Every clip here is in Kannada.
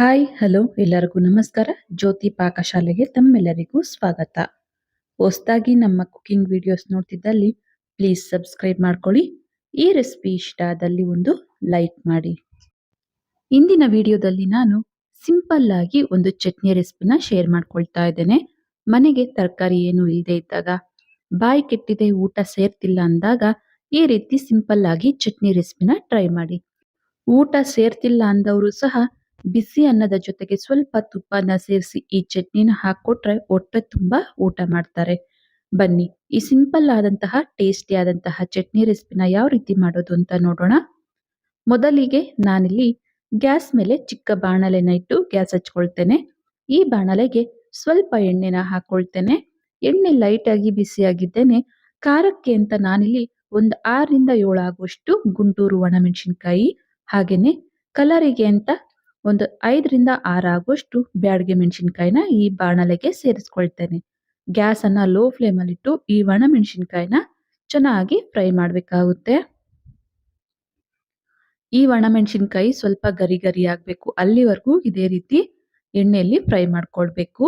ಹಾಯ್ ಹಲೋ ಎಲ್ಲರಿಗೂ ನಮಸ್ಕಾರ. ಜ್ಯೋತಿ ಪಾಕಶಾಲೆಗೆ ತಮ್ಮೆಲ್ಲರಿಗೂ ಸ್ವಾಗತ. ಹೊಸದಾಗಿ ನಮ್ಮ ಕುಕಿಂಗ್ ವಿಡಿಯೋಸ್ ನೋಡ್ತಿದ್ದಲ್ಲಿ ಪ್ಲೀಸ್ ಸಬ್ಸ್ಕ್ರೈಬ್ ಮಾಡ್ಕೊಳ್ಳಿ. ಈ ರೆಸಿಪಿ ಇಷ್ಟ ಆದಲ್ಲಿ ಒಂದು ಲೈಕ್ ಮಾಡಿ. ಇಂದಿನ ವಿಡಿಯೋದಲ್ಲಿ ನಾನು ಸಿಂಪಲ್ ಆಗಿ ಒಂದು ಚಟ್ನಿ ರೆಸಿಪಿನ ಶೇರ್ ಮಾಡ್ಕೊಳ್ತಾ ಇದ್ದೇನೆ. ಮನೆಗೆ ತರಕಾರಿ ಏನು ಇಲ್ಲದೆ ಇದ್ದಾಗ, ಬಾಯಿ ಕೆಟ್ಟಿದೆ ಊಟ ಸೇರ್ತಿಲ್ಲ ಅಂದಾಗ ಈ ರೀತಿ ಸಿಂಪಲ್ ಆಗಿ ಚಟ್ನಿ ರೆಸಿಪಿನ ಟ್ರೈ ಮಾಡಿ. ಊಟ ಸೇರ್ತಿಲ್ಲ ಅಂದವರು ಸಹ ಬಿಸಿ ಅನ್ನದ ಜೊತೆಗೆ ಸ್ವಲ್ಪ ತುಪ್ಪನ ಸೇರಿಸಿ ಈ ಚಟ್ನಿನ ಹಾಕೊಟ್ರೆ ಹೊಟ್ಟೆ ತುಂಬಾ ಊಟ ಮಾಡ್ತಾರೆ. ಬನ್ನಿ ಈ ಸಿಂಪಲ್ ಆದಂತಹ ಟೇಸ್ಟಿ ಆದಂತಹ ಚಟ್ನಿ ರೆಸಿಪಿನ ಯಾವ ರೀತಿ ಮಾಡೋದು ಅಂತ ನೋಡೋಣ. ಮೊದಲಿಗೆ ನಾನಿಲ್ಲಿ ಗ್ಯಾಸ್ ಮೇಲೆ ಚಿಕ್ಕ ಬಾಣಲೆನ ಇಟ್ಟು ಗ್ಯಾಸ್ ಹಚ್ಕೊಳ್ತೇನೆ. ಈ ಬಾಣಲೆಗೆ ಸ್ವಲ್ಪ ಎಣ್ಣೆನ ಹಾಕೊಳ್ತೇನೆ. ಎಣ್ಣೆ ಲೈಟ್ ಆಗಿ ಬಿಸಿಯಾಗಿದ್ದೇನೆ. ಖಾರಕ್ಕೆ ಅಂತ ನಾನಿಲ್ಲಿ ಒಂದು 6ರಿಂದ 7 ಆಗುವಷ್ಟು ಗುಂಟೂರು ಒಣಮೆಣಸಿನಕಾಯಿ, ಹಾಗೇನೆ ಕಲರಿಗೆ ಅಂತ ಒಂದು 5ರಿಂದ 6 ಆಗುವಷ್ಟು ಬ್ಯಾಡಗೆ ಮೆಣಸಿನಕಾಯಿನ ಈ ಬಾಣಲೆಗೆ ಸೇರಿಸ್ಕೊಳ್ತೇನೆ. ಗ್ಯಾಸ್ ಅನ್ನ ಲೋ ಫ್ಲೇಮ್ ಅಲ್ಲಿ ಇಟ್ಟು ಈ ಒಣಮೆಣಸಿನಕಾಯಿನ ಚೆನ್ನಾಗಿ ಫ್ರೈ ಮಾಡಬೇಕಾಗುತ್ತೆ. ಈ ಒಣಮೆಣಸಿನಕಾಯಿ ಸ್ವಲ್ಪ ಗರಿ ಗರಿ ಆಗ್ಬೇಕು, ಅಲ್ಲಿವರೆಗೂ ಇದೇ ರೀತಿ ಎಣ್ಣೆಯಲ್ಲಿ ಫ್ರೈ ಮಾಡ್ಕೊಳ್ಬೇಕು.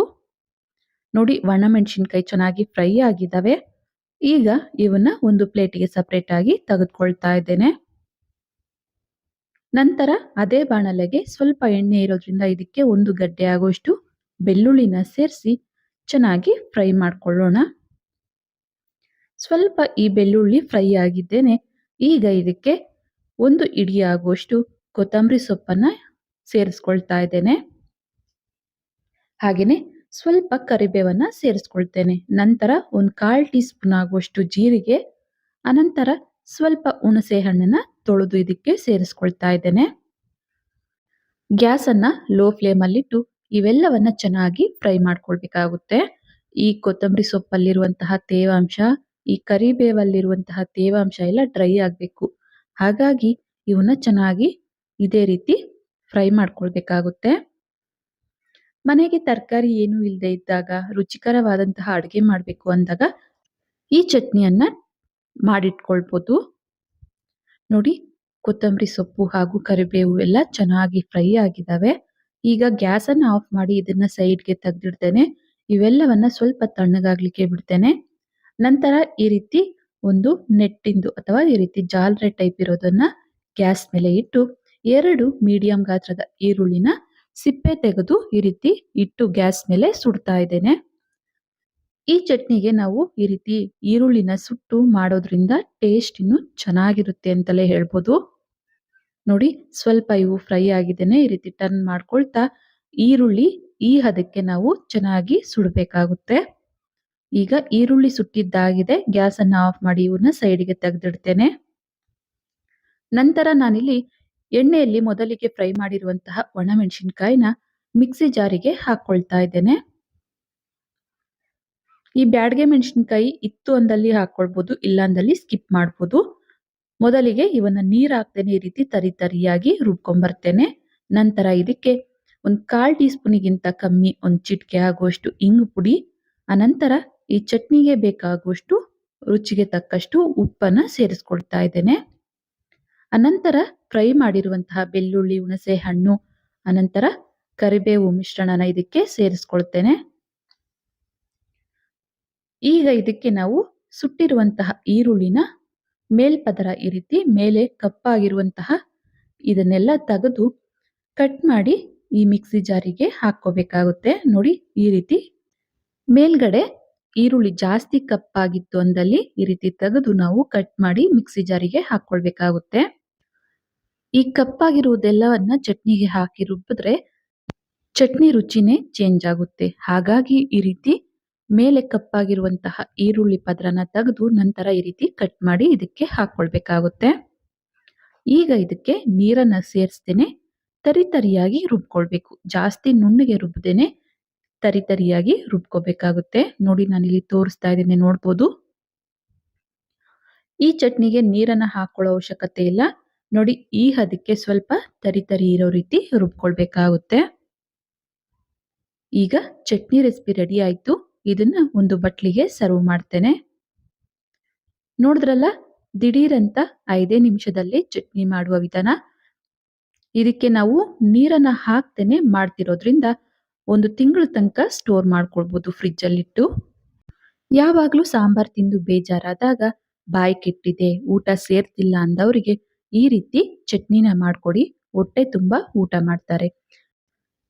ನೋಡಿ, ಒಣಮೆಣಸಿನಕಾಯಿ ಚೆನ್ನಾಗಿ ಫ್ರೈ ಆಗಿದ್ದಾವೆ. ಈಗ ಇವನ್ನ ಒಂದು ಪ್ಲೇಟಿಗೆ ಸಪರೇಟ್ ಆಗಿ ತೆಗೆದುಕೊಳ್ತಾ ಇದ್ದೇನೆ. ನಂತರ ಅದೇ ಬಾಣಲೆಗೆ ಸ್ವಲ್ಪ ಎಣ್ಣೆ ಇರೋದ್ರಿಂದ ಇದಕ್ಕೆ ಒಂದು ಗಡ್ಡೆ ಆಗುವಷ್ಟು ಬೆಳ್ಳುಳ್ಳಿನ ಸೇರಿಸಿ ಚೆನ್ನಾಗಿ ಫ್ರೈ ಮಾಡ್ಕೊಳ್ಳೋಣ. ಸ್ವಲ್ಪ ಈ ಬೆಳ್ಳುಳ್ಳಿ ಫ್ರೈ ಆಗಿದ್ದೇನೆ. ಈಗ ಇದಕ್ಕೆ ಒಂದು ಇಡಿ ಆಗುವಷ್ಟು ಕೊತ್ತಂಬರಿ ಸೊಪ್ಪನ್ನ ಸೇರಿಸ್ಕೊಳ್ತಾ ಇದ್ದೇನೆ. ಹಾಗೇನೆ ಸ್ವಲ್ಪ ಕರಿಬೇವನ್ನ ಸೇರಿಸ್ಕೊಳ್ತೇನೆ. ನಂತರ ಒಂದು 1/4 ಟೀ ಸ್ಪೂನ್ ಆಗುವಷ್ಟು ಜೀರಿಗೆ, ಅನಂತರ ಸ್ವಲ್ಪ ಹುಣಸೆ ಹಣ್ಣನ್ನ ತೊಳೆದು ಇದಕ್ಕೆ ಸೇರಿಸ್ಕೊಳ್ತಾ ಇದ್ದೇನೆ. ಗ್ಯಾಸ್ ಅನ್ನ ಲೋ ಫ್ಲೇಮ್ ಅಲ್ಲಿಟ್ಟು ಇವೆಲ್ಲವನ್ನ ಚೆನ್ನಾಗಿ ಫ್ರೈ ಮಾಡ್ಕೊಳ್ಬೇಕಾಗುತ್ತೆ. ಈ ಕೊತ್ತಂಬರಿ ಸೊಪ್ಪಲ್ಲಿರುವಂತಹ ತೇವಾಂಶ, ಈ ಕರಿಬೇವಲ್ಲಿರುವಂತಹ ತೇವಾಂಶ ಎಲ್ಲ ಡ್ರೈ ಆಗ್ಬೇಕು. ಹಾಗಾಗಿ ಇವನ್ನ ಚೆನ್ನಾಗಿ ಇದೇ ರೀತಿ ಫ್ರೈ ಮಾಡ್ಕೊಳ್ಬೇಕಾಗುತ್ತೆ. ಮನೆಗೆ ತರಕಾರಿ ಏನು ಇಲ್ಲದೆ ಇದ್ದಾಗ, ರುಚಿಕರವಾದಂತಹ ಅಡುಗೆ ಮಾಡಬೇಕು ಅಂದಾಗ ಈ ಚಟ್ನಿಯನ್ನ ಮಾಡಿಟ್ಕೊಳ್ಬೋದು. ನೋಡಿ, ಕೊತ್ತಂಬರಿ ಸೊಪ್ಪು ಹಾಗೂ ಕರಿಬೇವು ಎಲ್ಲ ಚೆನ್ನಾಗಿ ಫ್ರೈ ಆಗಿದ್ದಾವೆ. ಈಗ ಗ್ಯಾಸ್ ಅನ್ನ ಆಫ್ ಮಾಡಿ ಇದನ್ನ ಸೈಡ್ಗೆ ತೆಗೆದಿಡ್ತೇನೆ. ಇವೆಲ್ಲವನ್ನ ಸ್ವಲ್ಪ ತಣ್ಣಗಾಗ್ಲಿಕ್ಕೆ ಬಿಡ್ತೇನೆ. ನಂತರ ಈ ರೀತಿ ಒಂದು ನೆಟ್ಟಿಂದು ಅಥವಾ ಈ ರೀತಿ ಜಾಲರೆ ಟೈಪ್ ಇರೋದನ್ನ ಗ್ಯಾಸ್ ಮೇಲೆ ಇಟ್ಟು 2 ಮೀಡಿಯಂ ಗಾತ್ರದ ಈರುಳ್ಳಿನ ಸಿಪ್ಪೆ ತೆಗೆದು ಈ ರೀತಿ ಇಟ್ಟು ಗ್ಯಾಸ್ ಮೇಲೆ ಸುಡ್ತಾ ಇದ್ದೇನೆ. ಈ ಚಟ್ನಿಗೆ ನಾವು ಈ ರೀತಿ ಈರುಳ್ಳಿನ ಸುಟ್ಟು ಮಾಡೋದ್ರಿಂದ ಟೇಸ್ಟ್ ಇನ್ನು ಚೆನ್ನಾಗಿರುತ್ತೆ ಅಂತಲೇ ಹೇಳ್ಬೋದು. ನೋಡಿ, ಸ್ವಲ್ಪ ಇವು ಫ್ರೈ ಆಗಿದ್ದೇನೆ. ಈ ರೀತಿ ಟರ್ನ್ ಮಾಡ್ಕೊಳ್ತಾ ಈರುಳ್ಳಿ ಈ ಹದಕ್ಕೆ ನಾವು ಚೆನ್ನಾಗಿ ಸುಡಬೇಕಾಗುತ್ತೆ. ಈಗ ಈರುಳ್ಳಿ ಸುಟ್ಟಿದ್ದಾಗಿದೆ. ಗ್ಯಾಸ್ ಅನ್ನ ಆಫ್ ಮಾಡಿ ಇವನ್ನ ಸೈಡ್ಗೆ ತೆಗೆದಿಡ್ತೇನೆ. ನಂತರ ನಾನಿಲ್ಲಿ ಎಣ್ಣೆಯಲ್ಲಿ ಮೊದಲಿಗೆ ಫ್ರೈ ಮಾಡಿರುವಂತಹ ಒಣಮೆಣಸಿನಕಾಯಿನ ಮಿಕ್ಸಿ ಜಾರಿಗೆ ಹಾಕೊಳ್ತಾ ಇದ್ದೇನೆ. ಈ ಬ್ಯಾಡಗೆ ಮೆಣಸಿನಕಾಯಿ ಇತ್ತು ಅಂದಲ್ಲಿ ಹಾಕೊಳ್ಬಹುದು, ಇಲ್ಲ ಅಂದಲ್ಲಿ ಸ್ಕಿಪ್ ಮಾಡ್ಬೋದು. ಮೊದಲಿಗೆ ಇವನ್ನ ನೀರ್ ಹಾಕ್ತೇನೆ, ಈ ರೀತಿ ತರಿ ತರಿಯಾಗಿ ರುಬ್ಕೊಂಡ್ಬರ್ತೇನೆ. ನಂತರ ಇದಕ್ಕೆ ಒಂದು 1/4 ಟೀ ಸ್ಪೂನಿಗಿಂತ ಕಮ್ಮಿ ಒಂದು ಚಿಟಿಕೆ ಆಗುವಷ್ಟು ಇಂಗು ಪುಡಿ, ಅನಂತರ ಈ ಚಟ್ನಿಗೆ ಬೇಕಾಗುವಷ್ಟು ರುಚಿಗೆ ತಕ್ಕಷ್ಟು ಉಪ್ಪನ್ನ ಸೇರಿಸ್ಕೊಳ್ತಾ ಇದ್ದೇನೆ. ಅನಂತರ ಫ್ರೈ ಮಾಡಿರುವಂತಹ ಬೆಳ್ಳುಳ್ಳಿ, ಹುಣಸೆ ಹಣ್ಣು, ಅನಂತರ ಕರಿಬೇವು ಮಿಶ್ರಣನ ಇದಕ್ಕೆ ಸೇರಿಸ್ಕೊಳ್ತೇನೆ. ಈಗ ಇದಕ್ಕೆ ನಾವು ಸುಟ್ಟಿರುವಂತಹ ಈರುಳ್ಳಿನ ಮೇಲ್ಪದರ ಈ ರೀತಿ ಮೇಲೆ ಕಪ್ಪಾಗಿರುವಂತಹ ಇದನ್ನೆಲ್ಲ ತೆಗೆದು ಕಟ್ ಮಾಡಿ ಈ ಮಿಕ್ಸಿ ಜಾರಿಗೆ ಹಾಕೋಬೇಕಾಗುತ್ತೆ. ನೋಡಿ, ಈ ರೀತಿ ಮೇಲ್ಗಡೆ ಈರುಳ್ಳಿ ಜಾಸ್ತಿ ಕಪ್ಪಾಗಿತ್ತು ಅಂದಲ್ಲಿ ಈ ರೀತಿ ತೆಗೆದು ನಾವು ಕಟ್ ಮಾಡಿ ಮಿಕ್ಸಿ ಜಾರಿಗೆ ಹಾಕೊಳ್ಬೇಕಾಗುತ್ತೆ. ಈ ಕಪ್ಪಾಗಿರುವುದೆಲ್ಲವನ್ನ ಚಟ್ನಿಗೆ ಹಾಕಿ ರುಬ್ಬಿದ್ರೆ ಚಟ್ನಿ ರುಚಿನೇ ಚೇಂಜ್ ಆಗುತ್ತೆ. ಹಾಗಾಗಿ ಈ ರೀತಿ ಮೇಲೆ ಕಪ್ಪಾಗಿರುವಂತಹ ಈರುಳ್ಳಿ ಪದರನ ತೆಗೆದು ನಂತರ ಈ ರೀತಿ ಕಟ್ ಮಾಡಿ ಇದಕ್ಕೆ ಹಾಕೊಳ್ಬೇಕಾಗುತ್ತೆ. ಈಗ ಇದಕ್ಕೆ ನೀರನ್ನ ಸೇರಿಸ್ತೇನೆ. ತರಿ ತರಿಯಾಗಿ ರುಬ್ಕೊಳ್ಬೇಕು. ಜಾಸ್ತಿ ನುಣ್ಣಗೆ ರುಬ್ಬದೇನೆ ತರಿ ತರಿಯಾಗಿ ರುಬ್ಕೋಬೇಕಾಗುತ್ತೆ. ನೋಡಿ, ನಾನಿಲ್ಲಿ ತೋರಿಸ್ತಾ ಇದ್ದೇನೆ, ನೋಡ್ಬೋದು. ಈ ಚಟ್ನಿಗೆ ನೀರನ್ನ ಹಾಕೊಳ್ಳೋ ಅವಶ್ಯಕತೆ ಇಲ್ಲ. ನೋಡಿ, ಈ ಹದಕ್ಕೆ ಸ್ವಲ್ಪ ತರಿ ತರಿ ಇರೋ ರೀತಿ ರುಬ್ಕೊಳ್ಬೇಕಾಗುತ್ತೆ. ಈಗ ಚಟ್ನಿ ರೆಸಿಪಿ ರೆಡಿ ಆಯ್ತು. ಇದನ್ನ ಒಂದು ಬಟ್ಲಿಗೆ ಸರ್ವ್ ಮಾಡ್ತೇನೆ. ನೋಡಿದ್ರಲ್ಲ, ದಿಢೀರಂತ 5 ನಿಮಿಷದಲ್ಲಿ ಚಟ್ನಿ ಮಾಡುವ ವಿಧಾನ. ಇದಕ್ಕೆ ನಾವು ನೀರನ್ನ ಹಾಕ್ದೇನೆ ಮಾಡ್ತಿರೋದ್ರಿಂದ 1 ತಿಂಗಳ ತನಕ ಸ್ಟೋರ್ ಮಾಡ್ಕೊಳ್ಬೋದು ಫ್ರಿಡ್ಜಲ್ಲಿಟ್ಟು. ಯಾವಾಗ್ಲೂ ಸಾಂಬಾರ್ ತಿಂದು ಬೇಜಾರಾದಾಗ, ಬಾಯಿ ಕೆಟ್ಟಿದೆ, ಊಟ ಸೇರ್ತಿಲ್ಲ ಅಂದವರಿಗೆ ಈ ರೀತಿ ಚಟ್ನಿನ ಮಾಡ್ಕೊಡಿ. ಹೊಟ್ಟೆ ತುಂಬಾ ಊಟ ಮಾಡ್ತಾರೆ.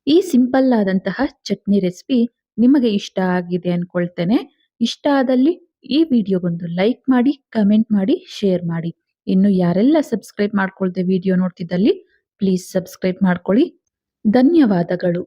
ಈ ಸಿಂಪಲ್ ಆದಂತಹ ಚಟ್ನಿ ರೆಸಿಪಿ ನಿಮಗೆ ಇಷ್ಟ ಆಗಿದೆ ಅನ್ಕೊಳ್ತೇನೆ. ಇಷ್ಟ ಆದಲ್ಲಿ ಈ ವಿಡಿಯೋಗೊಂದು ಲೈಕ್ ಮಾಡಿ, ಕಮೆಂಟ್ ಮಾಡಿ, ಶೇರ್ ಮಾಡಿ. ಇನ್ನು ಯಾರೆಲ್ಲ ಸಬ್ಸ್ಕ್ರೈಬ್ ಮಾಡ್ಕೊಳ್ದೆ ವಿಡಿಯೋ ನೋಡ್ತಿದ್ದಲ್ಲಿ ಪ್ಲೀಸ್ ಸಬ್ಸ್ಕ್ರೈಬ್ ಮಾಡ್ಕೊಳ್ಳಿ. ಧನ್ಯವಾದಗಳು.